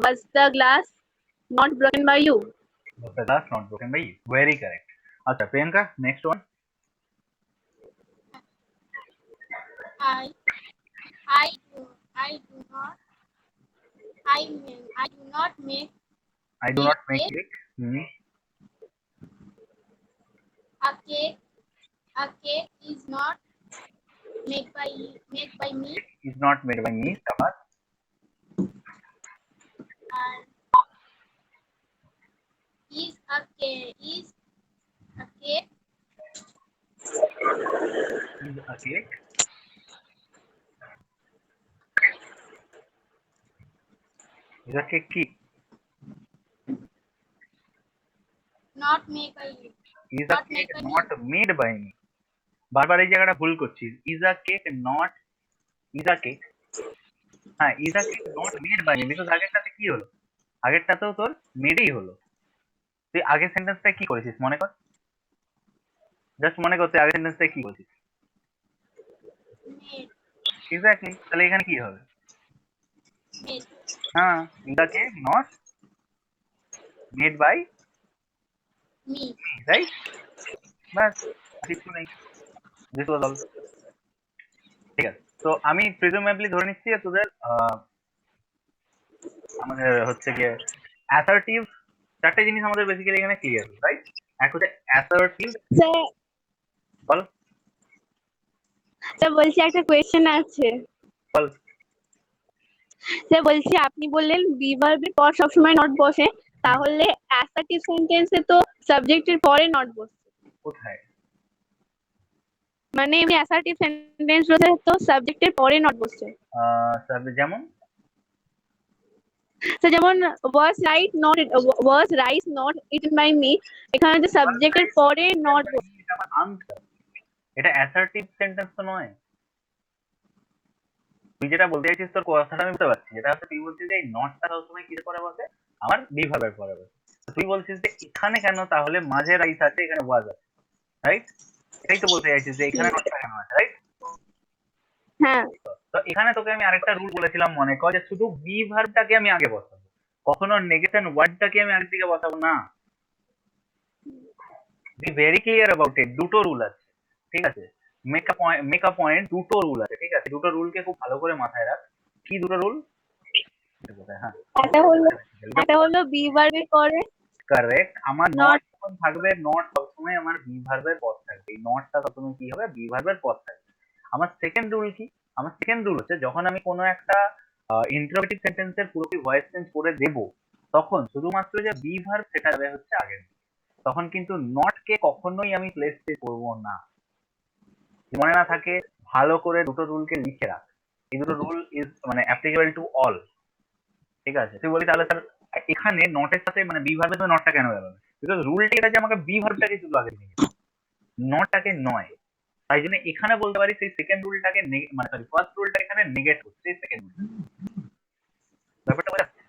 Was the glass not broken by you? The glass not broken by you. Very correct. আচ্ছা Priyanka, next one. I I do not I do not make I do not make cake. cake. A cake is not made by me. Is not made by me. তারপর And is a cake is a cake. Is a cake কি? not made by you. Is a Not cake made by me. Not made by me. বারবার এই জায়গাটা ভুল করছিস। Is a cake not, is a cake, হ্যাঁ is a cake not made by me, because আগেরটাতে কি হলো, আগেরটাতেও তোর মেডই হলো। তুই আগের সেন্টেন্সটা কি করেছিস মনে কর, জাস্ট মনে করতে আগের সেন্টেন্সটা কি করেছিস। Made. এক্স্যাক্টলি, তাহলে এখানে কি হবে, Made. হ্যাঁ is a cake not made by Me. Me, right? ব্যাস, আর কিছু নেই, দিস ওয়াজ অল। ঠিক আছে, তো আমি প্রিজুমেবলি ধরে নিচ্ছি যে তোদের আমাদের হচ্ছে গিয়ে অ্যাসার্টিভ চারটে জিনিস আমাদের বেসিক্যালি এখানে ক্লিয়ার, রাইট? এক হচ্ছে অ্যাসার্টিভ, স্যার বল স্যার বলছি একটা কোয়েশ্চেন আছে। বল। স্যার বলছি আপনি বললেন বি ভার্বের পর সবসময় নট বসে, তাহলে অ্যাসার্টিভ সেন্টেন্সে তো সাবজেক্টের পরে নট বসে, কোথায়? মানে এমনি অ্যাসার্টিভ সেন্টেন্স গুলোতে তো সাবজেক্টের পরে নট বসে। যেমন তো যেমন was rice not eaten by me, এখানে যে সাবজেক্টের পরে নট বসে। এটা আমার আনসার, এটা অ্যাসার্টিভ সেন্টেন্স তো নয়। তুই যেটা বলতে চাইছিস তোর কথাটা আমি বুঝতে পারছি, যেটা হচ্ছে তুই বলছিস যে এই নটটা সবসময় কিসের পরে বসে, আমার বি ভার্বের পরে বসে। তো তুই বলছিস যে এখানে কেন তাহলে মাঝে রাইস আছে এখানে ওয়াজ আছে, রাইট? এটাই তো বলতে চাইছিস যে এখানে নটটা কেন আছে, রাইট? হ্যাঁ তো এখানে তোকে আমি আরেকটা রুল বলেছিলাম মনে কর, যে শুধু বি ভার্বটাকে আমি আগে বসাবো, কখনো নেগেশন ওয়ার্ডটাকে আমি আগের দিকে বসাবো না। Be very clear about it, দুটো রুল আছে, ঠিক আছে? মেক আ পয়েন্ট, দুটো রুল আছে, ঠিক আছে? দুটো রুলকে খুব ভালো করে মাথায় রাখ। কি দুটো রুল? হ্যাঁ, একটা হলো বি ভার্বের পরে কারেক্ট। আমার নট নট। যখন থাকবে, নট সবসময় আমার বি ভার্বের পর থাকবে, এই নটটা সবসময় কি হবে, বি ভার্বের পর থাকবে। আমার সেকেন্ড রুল কি? আমার সেকেন্ড রুল হচ্ছে যখন আমি কোনো একটা ইন্টারোগেটিভ সেন্টেন্সের পুরোপুরি ভয়েস চেঞ্জ করে দেব, তখন শুধুমাত্র যে বি ভার্ব সেটা যাবে হচ্ছে আগে, তখন কিন্তু নট কে কখনোই আমি প্লেস করব না। মনে না থাকে ভালো করে দুটো রুলকে লিখে রাখ, এই দুটো রুল ইজ মানে অ্যাপ্লিকেবল টু অল, ঠিক আছে? তুই বলি তাহলে স্যার এখানে নটের সাথে মানে বি ভার্বের সাথে নটটা কেন গেল না, বিকজ রুলটা এটা যে আমাকে বি ভার্বটাকে শুধু আগে নিয়ে যেতে, নটটাকে নয়। তাই জন্য এখানে বলতে পারি সেই সেকেন্ড রুলটাকে মানে সরি ফার্স্ট রুলটা এখানে নেগেট হচ্ছে সেকেন্ড রুল। ব্যাপারটা বোঝা যাচ্ছে?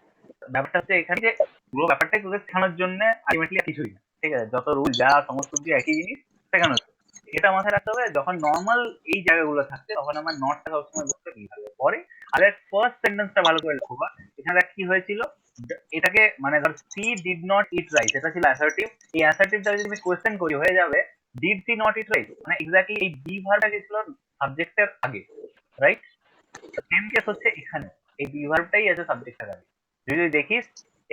ব্যাপারটা হচ্ছে এখানে যে পুরো ব্যাপারটাই তোদের শেখানোর জন্য আলটিমেটলি কিছুই না, ঠিক আছে? যত রুল যা সমস্ত কিছু একই জিনিস শেখানো হচ্ছে। এটা মাথায় রাখতে হবে, যখন নর্মাল এই জায়গাগুলো থাকছে তখন আমার নটটা সবসময় বলতে বি ভার্বের পরে। আর ফার্স্ট সেন্টেন্সটা ভালো করে লক্ষ্য কর, এখানে দেখ কি হয়েছিল, এটাকে মানে ধর C did not eat rice, এটা ছিল অ্যাসার্টিভ। এই অ্যাসার্টিভটা যদি তুমি কোয়েশ্চেন করি হয়ে যাবে did she not eat rice, মানে এক্স্যাক্টলি এই বি ভার্বটা ছিল সাবজেক্টের আগে, রাইট? সেম কেস হচ্ছে এখানে, এই বি ভার্বটাই আছে সাবজেক্টের আগে। যদি দেখিস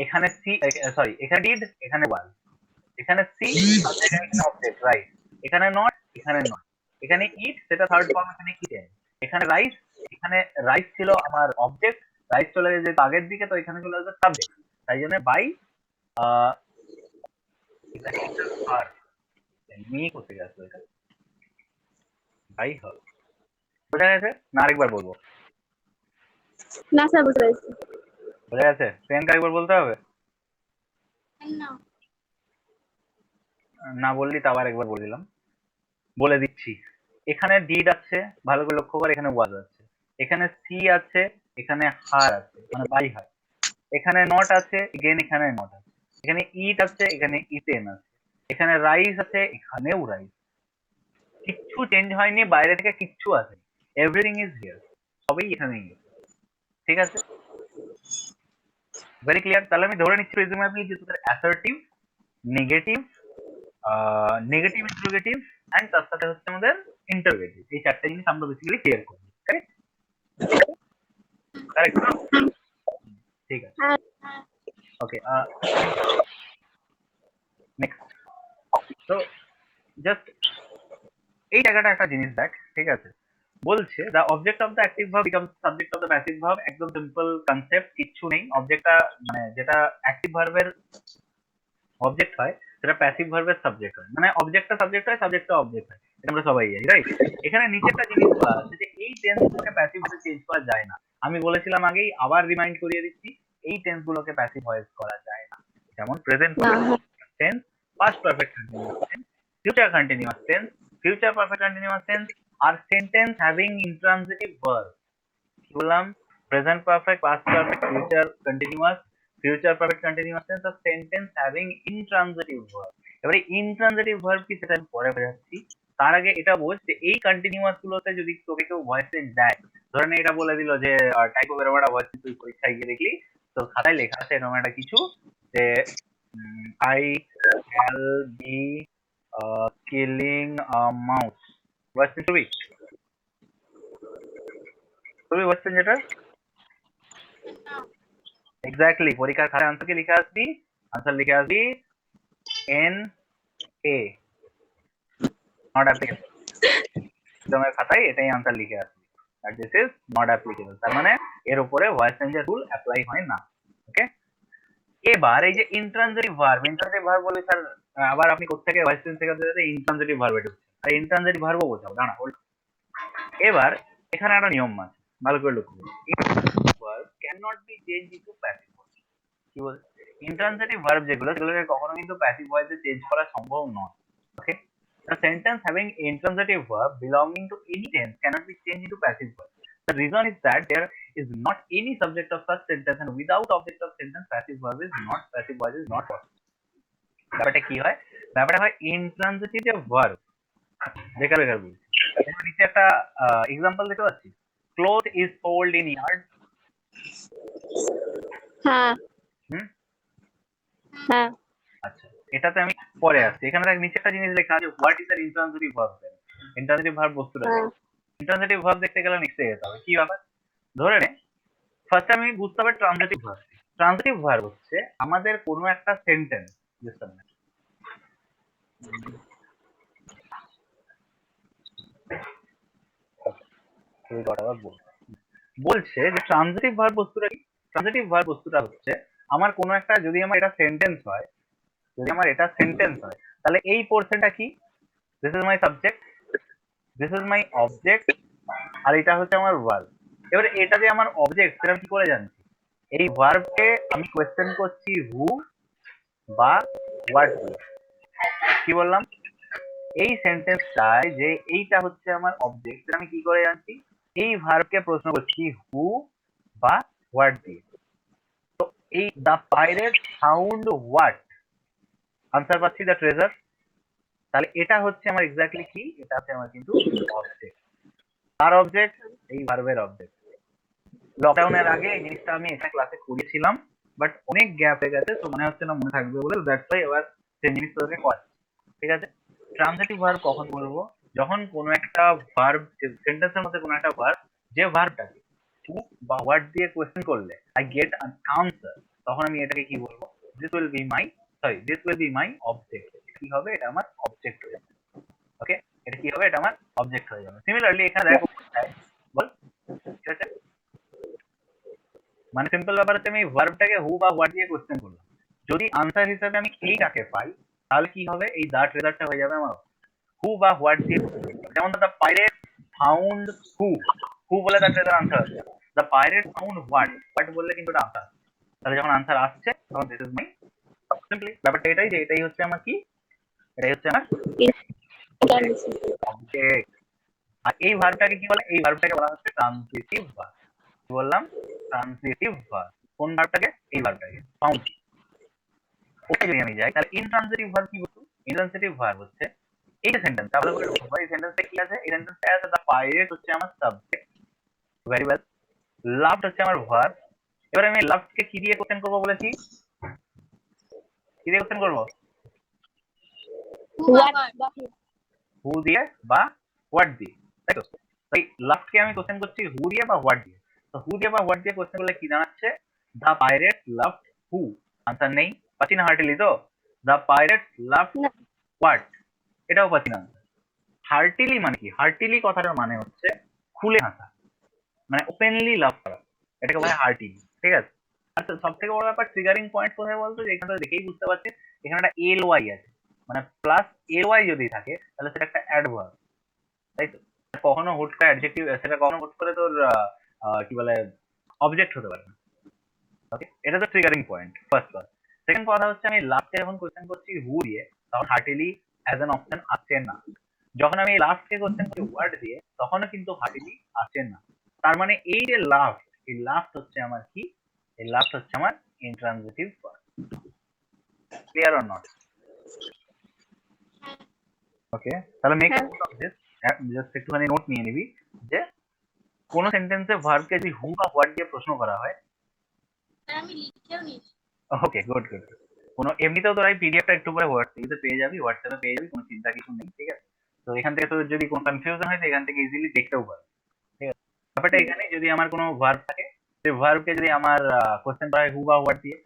এখানে সি, সরি এখানে ডিড এখানে ওয়াজ, এখানে সি সাবজেক্ট এখানে অবজেক্ট, রাইট? এখানে নট এখানে নট, এখানে ইট সেটা থার্ড ফর্ম, এখানে ইটেন। এখানে রাইস, এখানে রাইস ছিল আমার অবজেক্ট, রাইস চলে গেছে আগের দিকে, তো এখানে চলে আসবে সাবজেক্ট। তাই জন্য বাই হার, মি কোথায় আসবে এটা, বাই হার। বোঝা গেছে না? আরেকবার বলবো, না স্যার বুঝতে পেরেছি। বোঝা গেছে? প্রিয়াঙ্কা আরেকবার বলতে হবে, No. না বললি তো আবার একবার বলে দিলাম, বলে দিচ্ছি। এখানে ডিড আছে, ভালো করে লক্ষ্য কর, এখানে ওয়াজ আছে, এখানে সি আছে, এখানে হার আছে মানে বাই হার, এখানে নট আছে, এগেন এখানে নট আছে, এখানে ইট আছে, এখানে ইটেন আছে, এখানে রাইস আছে, এখানেও রাইস। কিচ্ছু চেঞ্জ হয়নি, বাইরে থেকে কিচ্ছু আসেনি, এভরিথিং ইজ হিয়ার, সবই এখানেই আছে, ঠিক আছে? Very clear. তাহলে আমি ধরে নিচ্ছি প্রিজুমেবলি যে তোদের assertive, negative, negative interrogative and তার সাথে হচ্ছে আমাদের ইন্টারোগেটিভ, এই চারটে জিনিস আমরা বেসিক্যালি ক্লিয়ার করি, কারেক্ট? কারেক্ট, ঠিক আছে, হ্যাঁ ওকে। নেক্সট, তো জাস্ট এই জায়গাটা একটা জিনিস দেখ, ঠিক আছে? বলছে the object of the active verb becomes subject of the passive verb, একদম সিম্পল কনসেপ্ট, কিচ্ছু নেই। অবজেক্টটা মানে যেটা অ্যাক্টিভ ভার্বের অবজেক্ট হয় সেটা প্যাসিভ ভার্বের সাবজেক্ট হয়, মানে অবজেক্টটা সাবজেক্ট হয়, সাবজেক্টটা অবজেক্ট হয়, এটা আমরা সবাই জানি, রাইট? এখানে নিচে একটা জিনিস বলা আছে যে এই টেন্সগুলোকে প্যাসিভ ভার্বে চেঞ্জ করা যায় না। আমি বলেছিলাম আগেই, আবার রিমাইন্ড করিয়ে দিচ্ছি, এই টেন্সগুলোকে প্যাসিভ ভয়েস করা যায় না। যেমন প্রেজেন্ট না tense past perfect continuous tense, future continuous tense, future perfect continuous tense are sentence having intransitive verb. কি বললাম? Present perfect, past perfect, future continuous, future perfect continuous tense আর সেন্টেন্স হ্যাভিং ইনট্রানজিটিভ ভার্ব। এবারে intransitive verb কি সেটা আমি পরে বোঝাচ্ছি। তার আগে এটা বোঝ যে এই কন্টিনিউয়াস গুলোতে যদি তোকে কেউ ভয়েস চেঞ্জ দেয়, ধরে নে এটা বলে দিল যে টাইপ অফ এরকম একটা ভয়েস তুই পরীক্ষায় গিয়ে দেখলি তো খাতায় লেখা আছে এরকম একটা কিছু যে I shall be killing mouse, voice change করবি? করবি ভয়েস চেঞ্জ এটা? এক্স্যাক্টলি, পরীক্ষার খাতায় আনসার কি লিখে আসবি? আনসার লিখে আসবি এন এ, নট অ্যাপ্লিকেবল। তোমার খাতায় এটাই আনসার লিখে আসবি, that this is not applicable. তার মানে এর উপরে ভয়েস চেঞ্জের রুল অ্যাপ্লাই হয় না। ওকে, এবার এই যে ইন্ট্রানজিটিভ ভার্ব, ইন্ট্রানজিটিভ ভার্ব বলে স্যার আবার আপনি কোত্থেকে ভয়েস চেঞ্জ থেকে ইন্ট্রানজিটিভ ভার্ব এটা হচ্ছে, আর ইন্ট্রানজিটিভ ভার্বও বোঝাবো, দাঁড়া hold। এবার এখানে একটা নিয়ম আছে, ভালো করে লক্ষ্য করুন। Intransitive verb can not be change into passive voice. কি বল? ইন্ট্রানজিটিভ ভার্ব যেগুলো সেগুলোকে কখনো কিন্তু প্যাসিভ ভয়েসে চেঞ্জ করা সম্ভব নয়। ওকে, a sentence having intransitive verb belonging to any tense cannot be changed into passive voice. The reason is that there is not any subject of such sentence, and without object of sentence passive verb is not, passive voice is not possible. ব্যাপারটা কি হয়? ব্যাপারটা হয় intransitive verb বেকার বেকার বলছি। এখানে নিচে একটা এক্সাম্পল দেখতে পাচ্ছি, cloth is sold in yard। হ্যাঁ হুম, হ্যাঁ আচ্ছা, এটাতে আমি পরে আসছি। এখানে দেখ নিচে একটা জিনিস লেখা আছে, what is the intransitive verb. Intransitive verb বস্তুটা হ্যাঁ ইন্ট্রানজিটিভ ভার্ব দেখতে গেলে নেক্সটে যেতে হবে। কি ব্যাপার? ধরে নে ফার্স্ট আমি বুঝতে হবে ট্রানজিটিভ ভার্ব। ট্রানজিটিভ ভার্ব হচ্ছে আমাদের কোনো একটা সেন্টেন্স, বলছে যে ট্রানজিটিভ ভার্ব বস্তুটা কি? ট্রানজিটিভ ভার্ব বস্তুটা হচ্ছে আমার কোনো একটা, যদি আমার এটা সেন্টেন্স হয়, যদি আমার এটা সেন্টেন্স হয়, তাহলে এই পোর্শনটা কি? This is my subject, this is my object, আর এটা হচ্ছে আমার ভার্ব। এবারে এটা যে আমার অবজেক্ট সেটা আমি কি করে জানছি? এই ভার্বকে আমি কোয়েশ্চেন করছি হু বা হোয়াট দিয়ে। কি বললাম? এই সেন্টেন্সটায় যে এইটা হচ্ছে আমার অবজেক্ট সেটা আমি কি করে জানছি? এই ভার্বকে প্রশ্ন করছি হু বা হোয়াট দিয়ে। তো এই the pirate found what, answer পাচ্ছি দ্য ট্রেজার। তাহলে এটা হচ্ছে আমার এক্স্যাক্টলি কি? এটা হচ্ছে আমার কিন্তু অবজেক্ট। আর অবজেক্ট এই ভার্বের অবজেক্ট। লকডাউনের আগে এই জিনিসটা আমি একটা ক্লাসে করেছিলাম, বাট অনেক গ্যাপ হয়ে গেছে তো মনে হচ্ছে না মনে থাকবে বলে, দ্যাটস ওয়াই এবার সেই জিনিস তোকে করাচ্ছি। ঠিক আছে, ট্রানজিটিভ ভার্ব কখন বলবো? যখন কোনো একটা ভার্ব, সেন্টেন্সের মধ্যে কোনো একটা ভার্ব, যে ভার্বটাকে টু বা হোয়াট দিয়ে কোয়েশ্চেন করলে আই গেট অ্যান আনসার, তখন আমি এটাকে কি বলবো? This will be my, sorry this will be my object. কি হবে? এটা আমার অবজেক্ট হয়ে যাবে। ওকে, এটা কি হবে? এটা আমার অবজেক্ট হয়ে যাবে। সিমিলারলি এখানে দেখো, বল, ঠিক আছে, মানে সিম্পল ব্যাপার হচ্ছে আমি ভার্বটাকে হু বা হোয়াট দিয়ে কোশ্চেন করলাম, যদি আনসার হিসেবে আমি এইটাকে পাই তাহলে কি হবে? এই দা ট্রেজারটা হয়ে যাবে আমার হু বা হোয়াট দিয়ে। যেমন দ্য পাইরেট ফাউন্ড হু, হু বলে দা ট্রেজার আনসার আসছে, the pirate found what, what বললে কিন্তু এটা আনসার। তাহলে যখন আনসার আসছে তখন দিস ইজ মাই, সিম্পলি ব্যাপারটা এটাই যে এটাই হচ্ছে আমার কি, এটাই হচ্ছে আমার অবজেক্ট। আর এই ভার্বটাকে কি বলে? এই ভার্বটাকে বলা হচ্ছে ট্রানজিটিভ ভার্ব। কি বললাম? Transitive verb. কোন ভার্বটাকে? এই ভার্বটাকে ফাউন্ড। ওকে, যদি আমি যাই তাহলে ইনট্রানজিটিভ ভার্ব কি বলতো? ইনট্রানজিটিভ ভার্ব হচ্ছে এই যে সেন্টেন্স, ভালো করে লক্ষ্য করো, এই সেন্টেন্সে কি আছে? এই সেন্টেন্সে আছে দ্য পাইরেট হচ্ছে আমার সাবজেক্ট, ভেরি ওয়েল, লাভড হচ্ছে আমার ভার্ব। এবার আমি লাভড কে কি দিয়ে কোশ্চেন করব বলেছি? কি দিয়ে কোশ্চেন করব? হু দিয়ে বা হোয়াট দিয়ে, তাই তো? তাই লাভড কে আমি কোশ্চেন করছি হু দিয়ে বা হোয়াট দিয়ে। তো হু দিয়ে বা হোয়াট দিয়ে কোশ্চেন করলে কি দাঁড়াচ্ছে? The pirate loved who, answer নেই, পাচ্ছি না হার্টিলি তো? দ্য পাইরেট লাভড হোয়াট, এটাও পাচ্ছি না। হার্টিলি মানে কি? হার্টিলি কথাটার মানে হচ্ছে খুলে হাসা, মানে ওপেনলি লাভ করা, এটাকে বলা হয় হার্টিলি। ঠিক আছে, আচ্ছা সব থেকে বড় ব্যাপার ট্রিগারিং পয়েন্ট কোথায় বলতো? যে এখানে দেখেই বুঝতে পারছিস এখানে একটা এল ওয়াই আছে, মানে প্লাস এল ওয়াই যদি থাকে তাহলে সেটা একটা অ্যাডভার্ব, তাই তো? কখনো হুট করে অ্যাডজেক্টিভ, সেটা কখনো হুট করে তোর কি বলে অবজেক্ট হতে পারে না। ওকে, এটা তো triggering point first one. Second কথা হচ্ছে আমি লাস্টে যখন কোশ্চেন করছি হু দিয়ে তখন হার্টিলি অ্যাজ অ্যান অপশন আসছে না। যখন আমি লাস্টে কোশ্চেন করি ওয়ার্ড দিয়ে তখনও কিন্তু হার্টিলি আসছে না। তার মানে এই যে লাস্ট, এই লাস্ট হচ্ছে আমার কি, এই লাস্ট হচ্ছে আমার intransitive verb. Clear or not? হ্যাঁ ওকে, তাহলে মেক হ্যাঁ। নোট অফ দিস, জাস্ট একটুখানি নোট নিয়ে নিবি যে কোন সেন্টেন্সে ভার্বকে যদি হু বা হোয়াট দিয়ে প্রশ্ন করা হয়। স্যার আমি লিখেও নিয়েছি। ওকে, গুড গুড। কোনো এমনিতেও তোরা এই পিডিএফটা একটু পরে হোয়াটসঅ্যাপে পেয়ে যাবি, হোয়াটসঅ্যাপে পেয়ে যাবি, কোনো চিন্তা কিছু নেই, ঠিক আছে? তো এখান থেকে তোর যদি কোনো কনফিউশন হয় তো এখান থেকে ইজিলি দেখতেও পারবি, ঠিক আছে? ব্যাপারটা এখানে যদি আমার কোনো ভার্ব থাকে, সেই ভার্বকে যদি আমার কোশ্চেন করা হয় হু বা হোয়াট দিয়ে,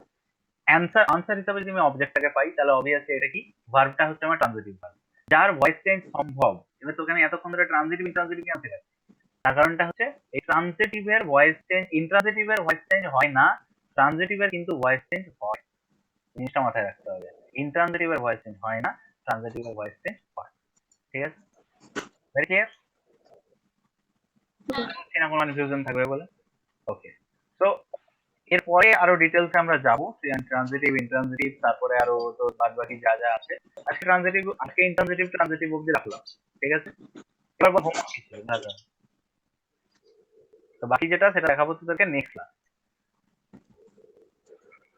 আনসার হিসাবে যদি আমি অবজেক্টটাকে পাই তাহলে অবভিয়াসলি এটা কি, ভার্বটা হচ্ছে আমার ট্রানজিটিভ ভার্ব, যার ভয়েস চেঞ্জ সম্ভব। এবার তোকে আমি এতক্ষণ ধরে ট্রানজিটিভ ইন্ট্রানজিটিভ কেন শেখাচ্ছি? তার কারণটা হচ্ছে এই ট্রানজিটিভের ভয়েস চেঞ্জ, ইন্ট্রানজিটিভের ভয়েস চেঞ্জ হয় না, ট্রানজিটিভের কিন্তু ভয়েস চেঞ্জ হয়। জিনিসটা মাথায় রাখতে হবে, ইন্ট্রানজিটিভের ভয়েস চেঞ্জ হয় না, ট্রানজিটিভের ভয়েস চেঞ্জ হয়। ঠিক আছে, ভেরি ক্লিয়ার? না কোনো কনফিউশন থাকবে বলে? ওকে, তো এরপরে আরো ডিটেলস আমরা যাবো ট্রানজিটিভ ইন্ট্রানজিটিভ, তারপরে আরো তো বাদ বাকি যা যা আছে। আজকে ট্রানজিটিভ, আজকে ইন্ট্রানজিটিভ ট্রানজিটিভ অবধি রাখলাম, ঠিক আছে? এবার হোমওয়ার্ক কি ছিল, তো বাকি যেটা সেটা দেখাবো তোদেরকে নেক্সট ক্লাস।